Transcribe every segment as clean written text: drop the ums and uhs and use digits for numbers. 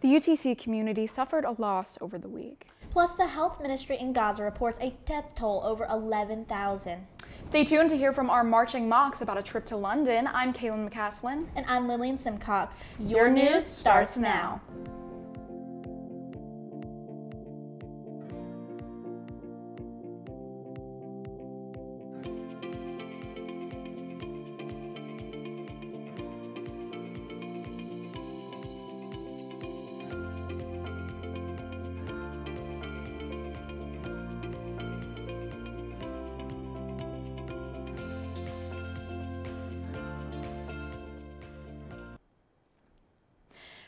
The UTC community suffered a loss over the week. Plus, the health ministry in Gaza reports a death toll over 11,000. Stay tuned to hear from our marching Mocs about a trip to London. I'm Kaylin McCaslin. And I'm Lillian Simcox. Your news starts now.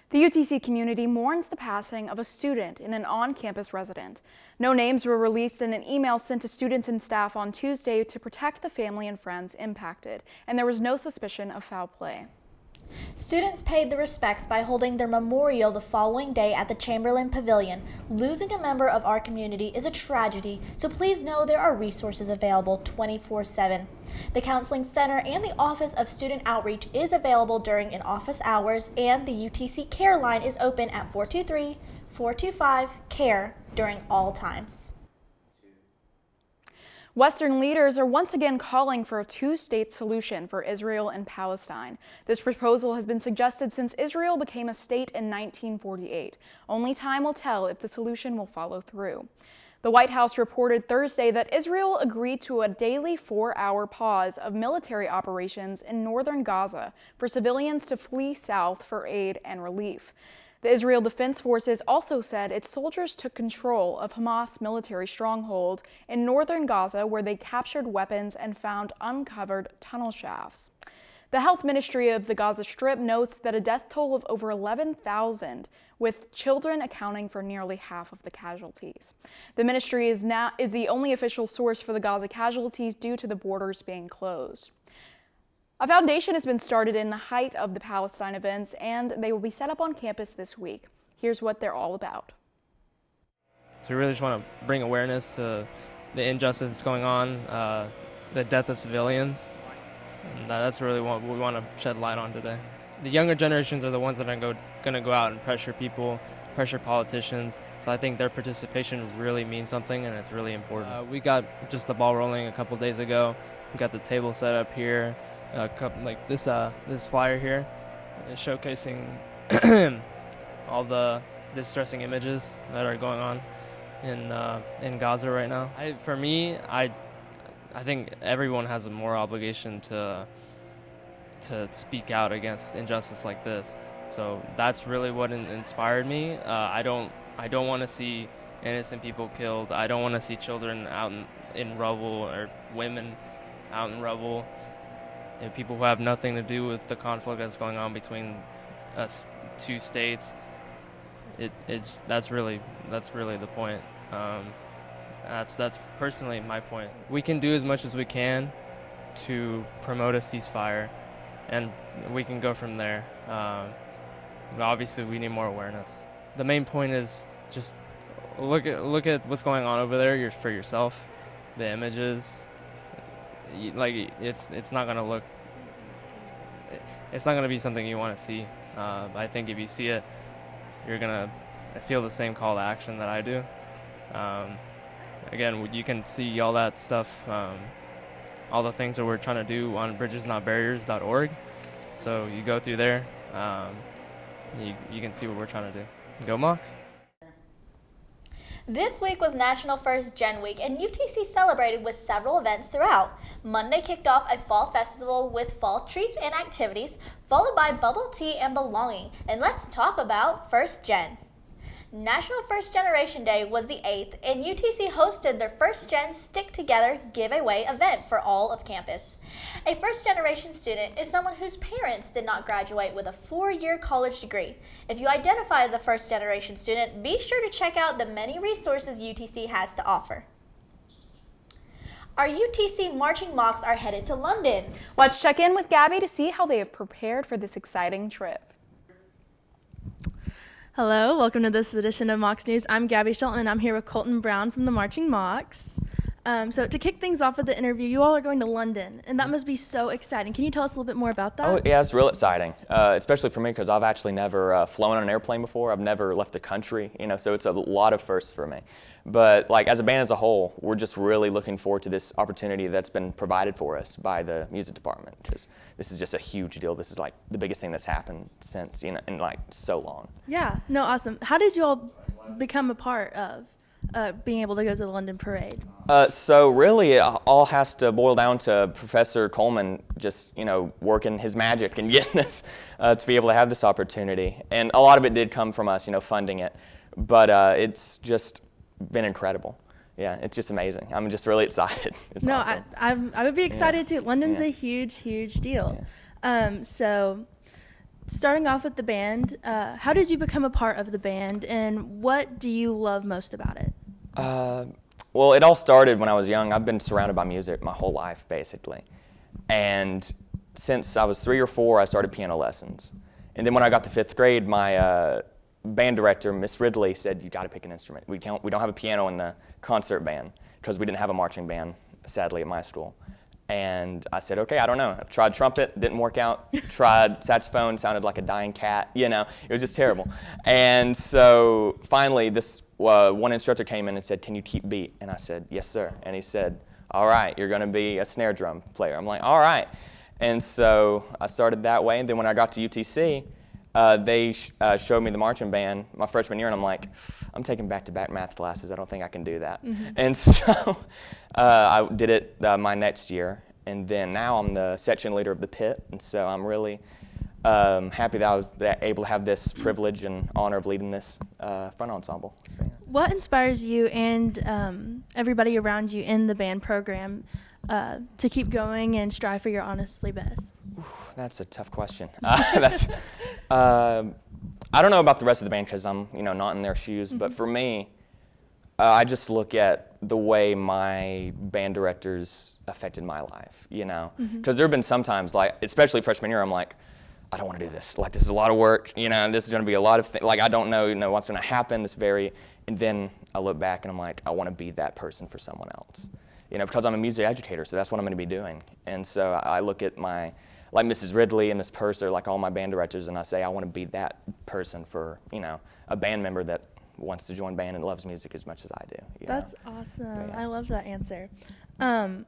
The UTC community mourns the passing of a student and an on-campus resident. No names were released in an email sent to students and staff on Tuesday to protect the family and friends impacted, and there was no suspicion of foul play. Students paid their respects by holding their memorial the following day at the Chamberlain Pavilion. Losing a member of our community is a tragedy, so please know there are resources available 24/7. The Counseling Center and the Office of Student Outreach is available during in-office hours, and the UTC Care Line is open at 423-425-CARE during all times. Western leaders are once again calling for a two-state solution for Israel and Palestine. This proposal has been suggested since Israel became a state in 1948. Only time will tell if the solution will follow through. The White House reported Thursday that Israel agreed to a daily 4-hour pause of military operations in northern Gaza for civilians to flee south for aid and relief. The Israel Defense Forces also said its soldiers took control of Hamas military stronghold in northern Gaza, where they captured weapons and found uncovered tunnel shafts. The health ministry of the Gaza Strip notes that a death toll of over 11,000, with children accounting for nearly half of the casualties. The ministry is the only official source for the Gaza casualties due to the borders being closed. A foundation has been started in the height of the Palestine events, and they will be set up on campus this week. Here's what they're all about. So we really just want to bring awareness to the injustice that's going on, the death of civilians. And that's really what we want to shed light on today. The younger generations are the ones that are going to go out and pressure people, pressure politicians. So I think their participation really means something, and it's really important. We got just the ball rolling a couple days ago. We got the table set up here. Like this flyer here is showcasing all the distressing images that are going on in Gaza right now. For me, I think everyone has a moral obligation to speak out against injustice like this. So that's really what inspired me. I don't want to see innocent people killed. I don't want to see children out in rubble, or women out in rubble. People who have nothing to do with the conflict that's going on between us two states. That's really the point. That's personally my point. We can do as much as we can to promote a ceasefire, and we can go from there. But obviously, we need more awareness. The main point is just look at what's going on over there for yourself. The images. Like it's not gonna be something you want to see. I think if you see it, you're gonna feel the same call to action that I do. Again, you can see all that stuff, all the things that we're trying to do on bridgesnotbarriers.org. So you go through there, you can see what we're trying to do. Go Mocs! This week was National First Gen Week, and UTC celebrated with several events throughout. Monday kicked off a fall festival with fall treats and activities, followed by bubble tea and belonging. And let's talk about First Gen. National First Generation Day was the 8th, and UTC hosted their First Gen Stick Together giveaway event for all of campus. A first generation student is someone whose parents did not graduate with a 4-year college degree. If you identify as a first generation student, be sure to check out the many resources UTC has to offer. Our UTC marching Mocs are headed to London. Let's check in with Gabby to see how they have prepared for this exciting trip. Hello, welcome to this edition of Mocs News. I'm Gabby Shelton, and I'm here with Colton Brown from the Marching Mocs. So to kick things off with the interview, you all are going to London, and that must be so exciting. Can you tell us a little bit more about that? Oh, yeah, it's real exciting, especially for me because I've actually never flown on an airplane before. I've never left the country, so it's a lot of firsts for me. But like as a band as a whole, we're just really looking forward to this opportunity that's been provided for us by the music department because this is just a huge deal. This is like the biggest thing that's happened since, in like so long. Yeah, no, awesome. How did you all become a part of being able to go to the London Parade? So really, it all has to boil down to Professor Coleman just, working his magic and getting us to be able to have this opportunity. And a lot of it did come from us, funding it. But it's just been incredible. Yeah, it's just amazing. I'm just really excited. It's No, awesome. I would be excited too. London's Yeah. a huge deal. So starting off with the band, how did you become a part of the band, and what do you love most about it? Well, it all started when I was young. I've been surrounded by music my whole life, basically. And since I was 3 or 4, I started piano lessons. And then when I got to 5th grade, my band director, Miss Ridley, said, "You got to pick an instrument. We don't have a piano in the concert band because we didn't have a marching band, sadly, at my school." And I said, okay, I don't know. I tried trumpet, didn't work out. Tried saxophone, sounded like a dying cat. It was just terrible. And so finally, this one instructor came in and said, "Can you keep beat?" And I said, "Yes, sir." And he said, "All right, you're going to be a snare drum player." I'm like, "All right." And so I started that way. And then when I got to UTC, they showed me the marching band my freshman year, and I'm like, I'm taking back-to-back math classes. I don't think I can do that. And so I did it my next year, and then now I'm the section leader of the pit, and so I'm really happy that I was able to have this privilege and honor of leading this front ensemble. So, yeah. What inspires you and everybody around you in the band program to keep going and strive for your honestly best? That's a tough question. I don't know about the rest of the band because I'm, not in their shoes. But for me, I just look at the way my band directors affected my life. Because there have been some times, like especially freshman year, I'm like, I don't want to do this. Like this is a lot of work. This is going to be a lot of like I don't know, what's going to happen. And then I look back and I'm like, I want to be that person for someone else. Because I'm a music educator, so that's what I'm going to be doing. And so I look at like Mrs. Ridley and Miss Purser, like all my band directors, and I say I want to be that person for, a band member that wants to join band and loves music as much as I do. That's awesome. Yeah. I love that answer. Do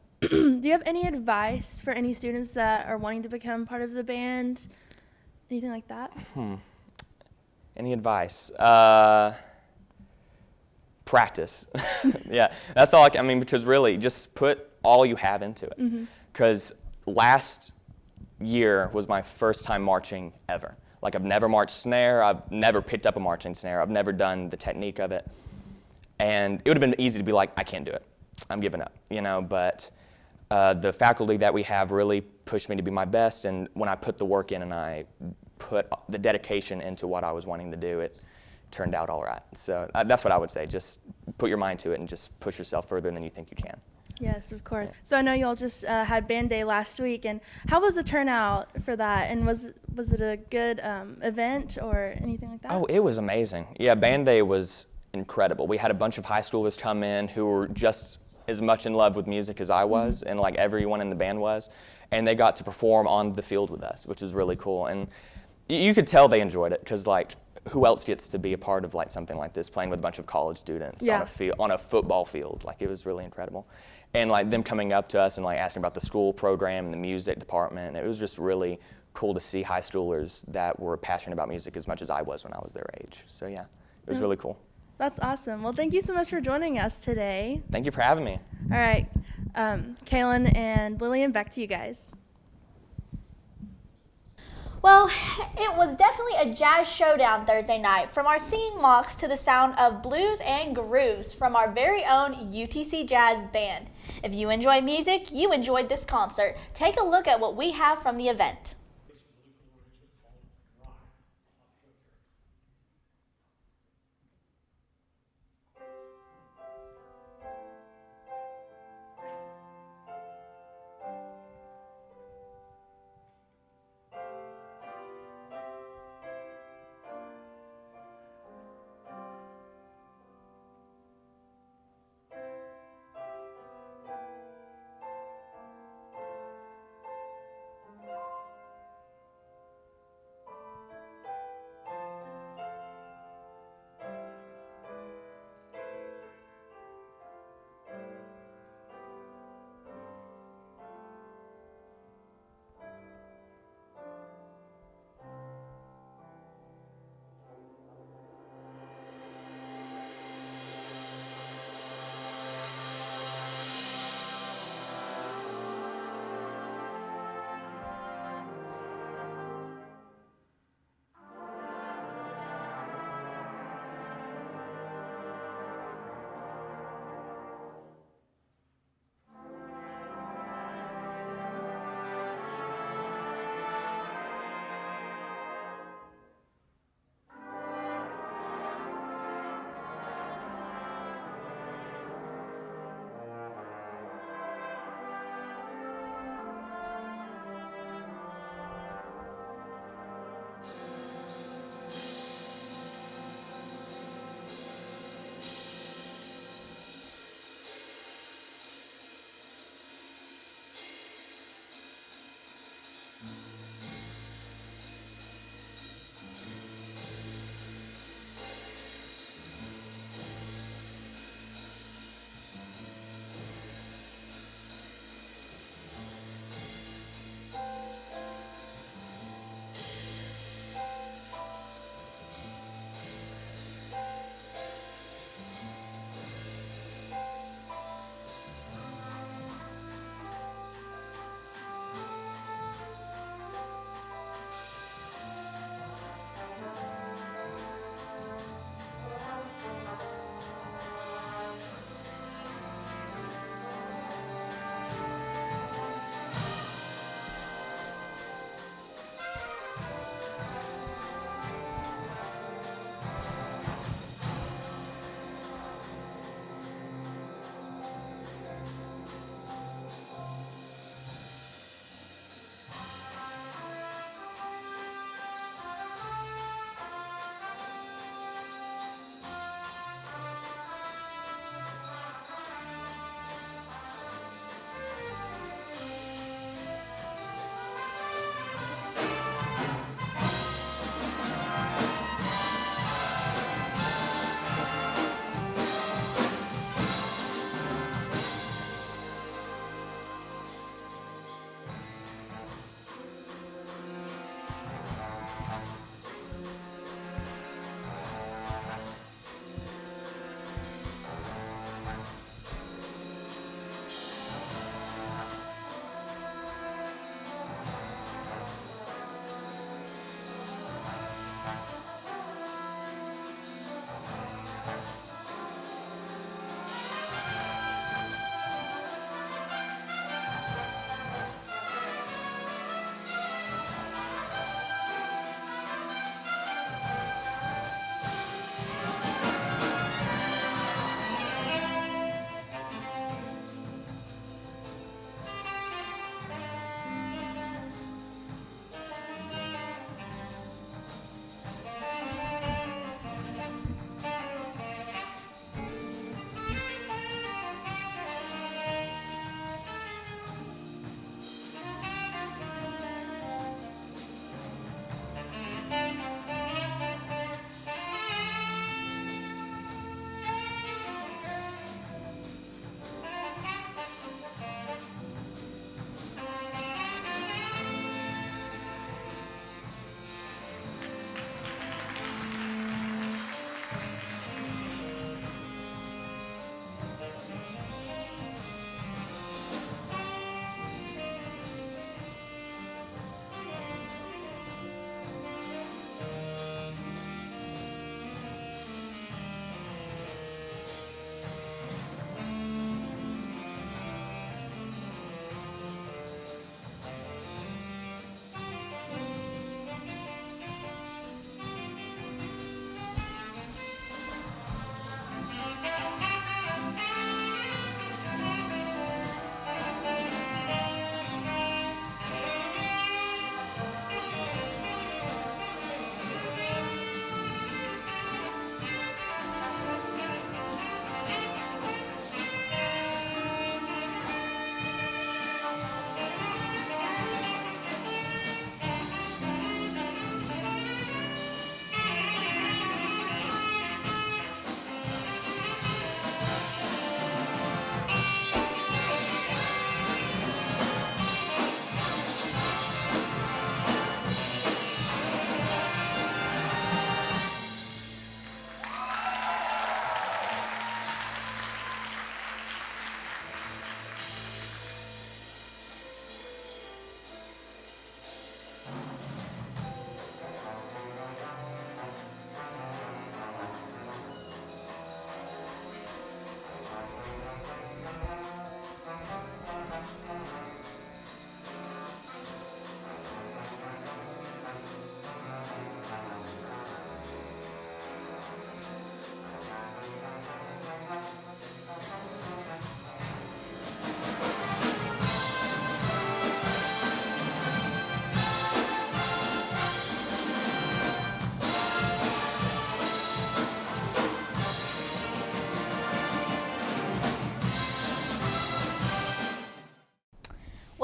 you have any advice for any students that are wanting to become part of the band? Anything like that? Any advice? Practice. Yeah, that's all because really, just put all you have into it. Because last year was my first time marching ever. Like I've never marched snare, I've never picked up a marching snare, I've never done the technique of it. And it would have been easy to be like, I can't do it, I'm giving up, but the faculty that we have really pushed me to be my best, and when I put the work in and I put the dedication into what I was wanting to do, it turned out all right. So that's what I would say, just put your mind to it and just push yourself further than you think you can. Yes, of course. So I know you all just had band day last week, and how was the turnout for that? And was it a good event or anything like that? Oh, it was amazing. Yeah, band day was incredible. We had a bunch of high schoolers come in who were just as much in love with music as I was, and like everyone in the band was, and they got to perform on the field with us, which was really cool. And you could tell they enjoyed it because like who else gets to be a part of like something like this, playing with a bunch of college students on a football field? Like it was really incredible. And like them coming up to us and like asking about the school program and the music department, it was just really cool to see high schoolers that were passionate about music as much as I was when I was their age. So yeah, it was really cool. That's awesome. Well, thank you so much for joining us today. Thank you for having me. All right, Kaylin and Lillian, back to you guys. Well, it was definitely a jazz showdown Thursday night, from our singing Mocs to the sound of blues and grooves from our very own UTC Jazz Band. If you enjoy music, you enjoyed this concert. Take a look at what we have from the event.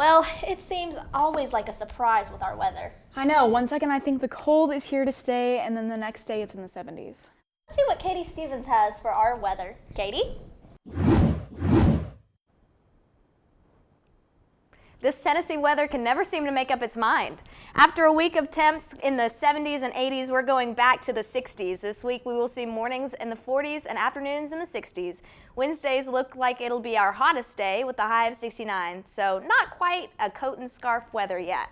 Well, it seems always like a surprise with our weather. I know, one second I think the cold is here to stay, and then the next day it's in the 70s. Let's see what Katie Stevens has for our weather. Katie? This Tennessee weather can never seem to make up its mind. After a week of temps in the 70s and 80s, we're going back to the 60s. This week we will see mornings in the 40s and afternoons in the 60s. Wednesdays look like it'll be our hottest day with a high of 69, so not quite a coat and scarf weather yet.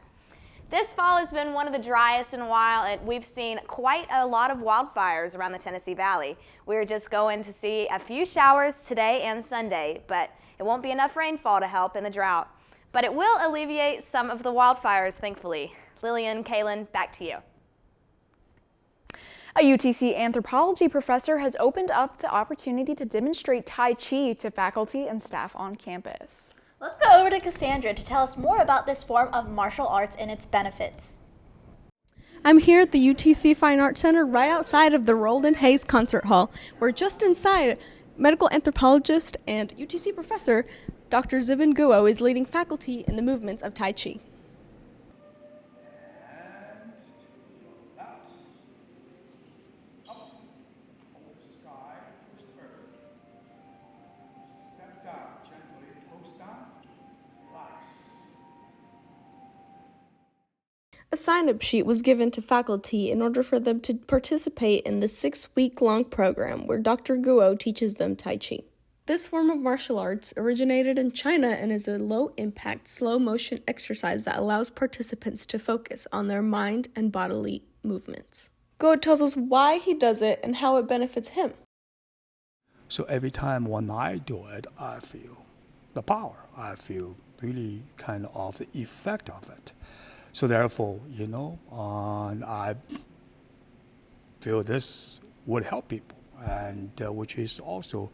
This fall has been one of the driest in a while, and we've seen quite a lot of wildfires around the Tennessee Valley. We're just going to see a few showers today and Sunday, but it won't be enough rainfall to help in the drought. But it will alleviate some of the wildfires, thankfully. Lillian, Kaylin, back to you. A UTC anthropology professor has opened up the opportunity to demonstrate Tai Chi to faculty and staff on campus. Let's go over to Cassandra to tell us more about this form of martial arts and its benefits. I'm here at the UTC Fine Arts Center right outside of the Roland Hayes Concert Hall. We're just inside. Medical anthropologist and UTC professor Dr. Zibin Guo is leading faculty in the movements of Tai Chi. A sign-up sheet was given to faculty in order for them to participate in the 6-week-long program where Dr. Guo teaches them Tai Chi. This form of martial arts originated in China and is a low-impact, slow-motion exercise that allows participants to focus on their mind and bodily movements. Guo tells us why he does it and how it benefits him. So every time when I do it, I feel the power. I feel really kind of the effect of it. So therefore, I feel this would help people, and which is also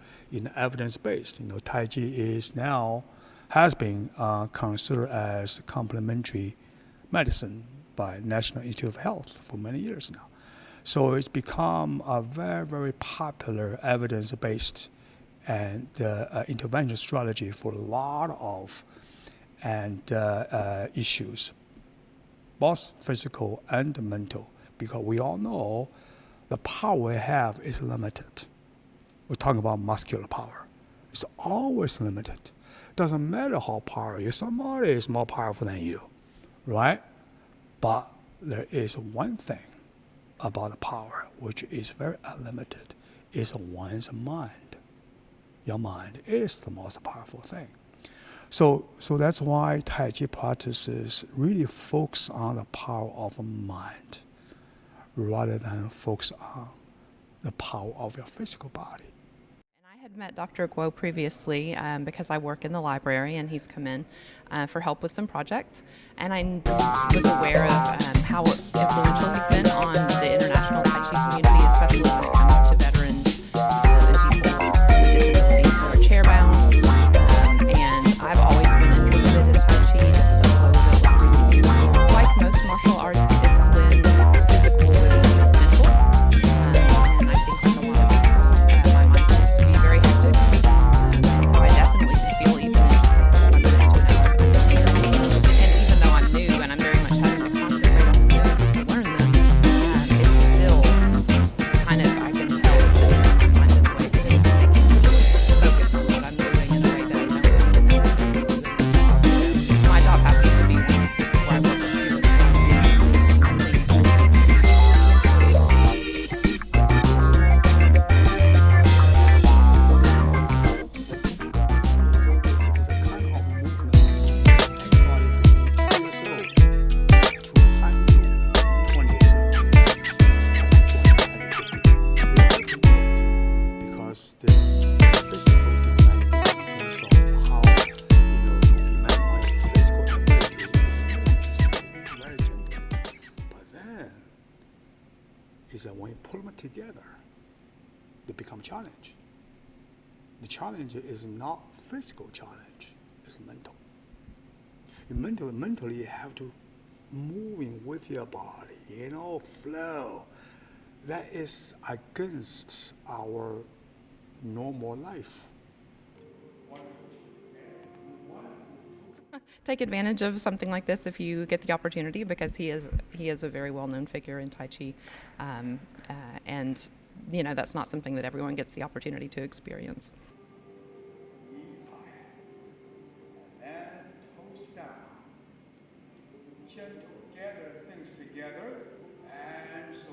evidence-based. Tai Chi has been considered as complementary medicine by National Institute of Health for many years now. So it's become a very, very popular evidence-based and intervention strategy for a lot of issues, both physical and mental, because we all know the power we have is limited. We're talking about muscular power. It's always limited. Doesn't matter how powerful you are, somebody is more powerful than you, right? But there is one thing about the power which is very unlimited, is one's mind. Your mind is the most powerful thing. So that's why Tai Chi practices really focus on the power of the mind rather than focus on the power of your physical body. I had met Dr. Guo previously because I work in the library, and he's come in for help with some projects. And I was aware of how influential he's been on the international Tai Chi community, especially when it comes to veterans and people with disabilities who are chair-bound. And I've always been interested in Tai Chi, just the flow of it. Like most martial arts, it blends physical with mental. And I think like a lot of people, my mind tends to be very hectic. So I definitely can feel even if I'm just doing it. And even though I'm new and I'm very much having to concentrate on skills to learn them, it's still kind of, I can tell it's a kind of way to make me focus on what I'm doing in a way that I know is my job happens to be where I work with students. Because the physical demand in terms of how demand on your physical ability is very gentle. But then is that when you pull them together, they become challenge. The challenge is not physical challenge, it's mental. Mentally you have to moving with your body, flow. That is against our normal life. take advantage of something like this if you get the opportunity, because he is a very well-known figure in Tai Chi, and that's not something that everyone gets the opportunity to experience. And toast down. Gentle, gather things together, and so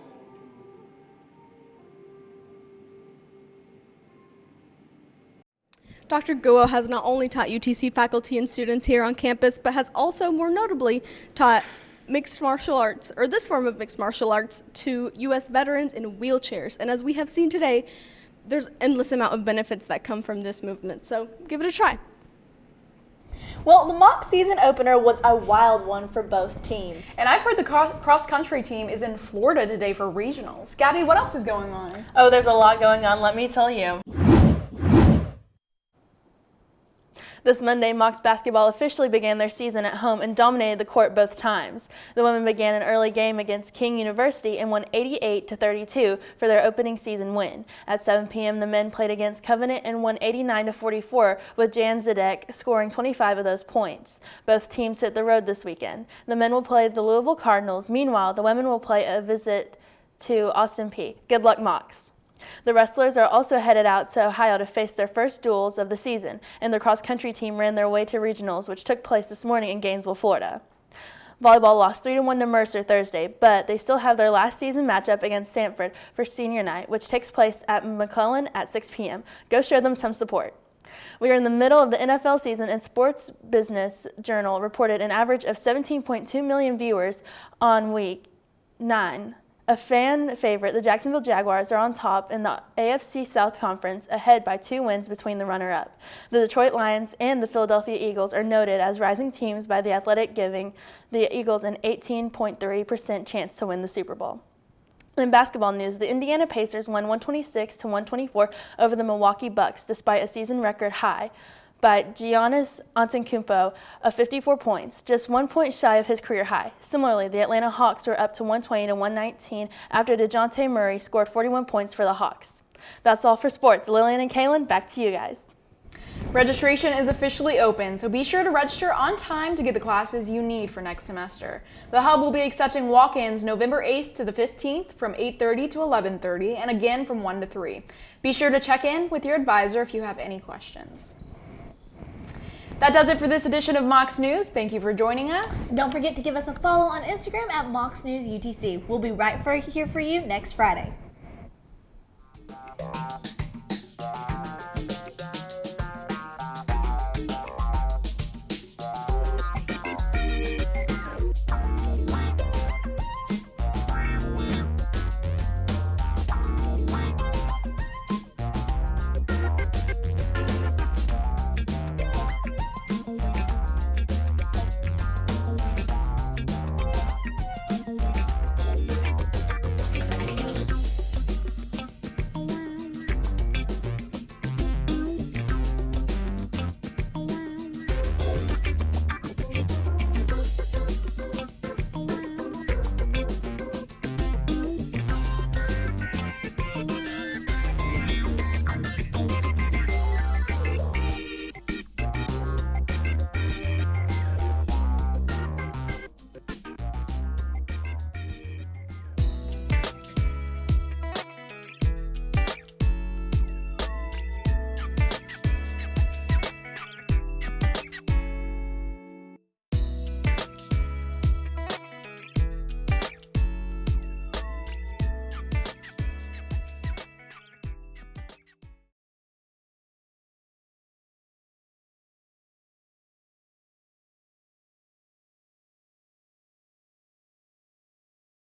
Dr. Guo has not only taught UTC faculty and students here on campus, but has also more notably taught mixed martial arts, or this form of mixed martial arts, to U.S. veterans in wheelchairs. And as we have seen today, there's endless amount of benefits that come from this movement. So give it a try. Well, the mock season opener was a wild one for both teams. And I've heard the cross-country team is in Florida today for regionals. Gabby, what else is going on? Oh, there's a lot going on, let me tell you. This Monday, Mocs basketball officially began their season at home and dominated the court both times. The women began an early game against King University and won 88-32 for their opening season win. At 7 p.m., the men played against Covenant and won 89-44, with Jan Zedek scoring 25 of those points. Both teams hit the road this weekend. The men will play the Louisville Cardinals. Meanwhile, the women will play a visit to Austin Peay. Good luck, Mocs. The wrestlers are also headed out to Ohio to face their first duels of the season, and the cross-country team ran their way to regionals, which took place this morning in Gainesville, Florida. Volleyball lost 3-1 to Mercer Thursday, but they still have their last season matchup against Sanford for senior night, which takes place at McClellan at 6 p.m. Go show them some support. We are in the middle of the NFL season, and Sports Business Journal reported an average of 17.2 million viewers on week 9. A fan favorite, the Jacksonville Jaguars are on top in the AFC South Conference, ahead by 2 wins between the runner-up. The Detroit Lions and the Philadelphia Eagles are noted as rising teams by The Athletic, giving the Eagles an 18.3% chance to win the Super Bowl. In basketball news, the Indiana Pacers won 126-124 over the Milwaukee Bucks, despite a season record high by Giannis Antetokounmpo of 54 points, just 1 point shy of his career high. Similarly, the Atlanta Hawks were up to 120-119 after DeJounte Murray scored 41 points for the Hawks. That's all for sports. Lillian and Kaylin, back to you guys. Registration is officially open, so be sure to register on time to get the classes you need for next semester. The Hub will be accepting walk-ins November 8th to the 15th from 8:30 to 11:30 and again from 1 to 3. Be sure to check in with your advisor if you have any questions. That does it for this edition of Mocs News. Thank you for joining us. Don't forget to give us a follow on Instagram at Mocs News UTC. We'll be right here for you next Friday.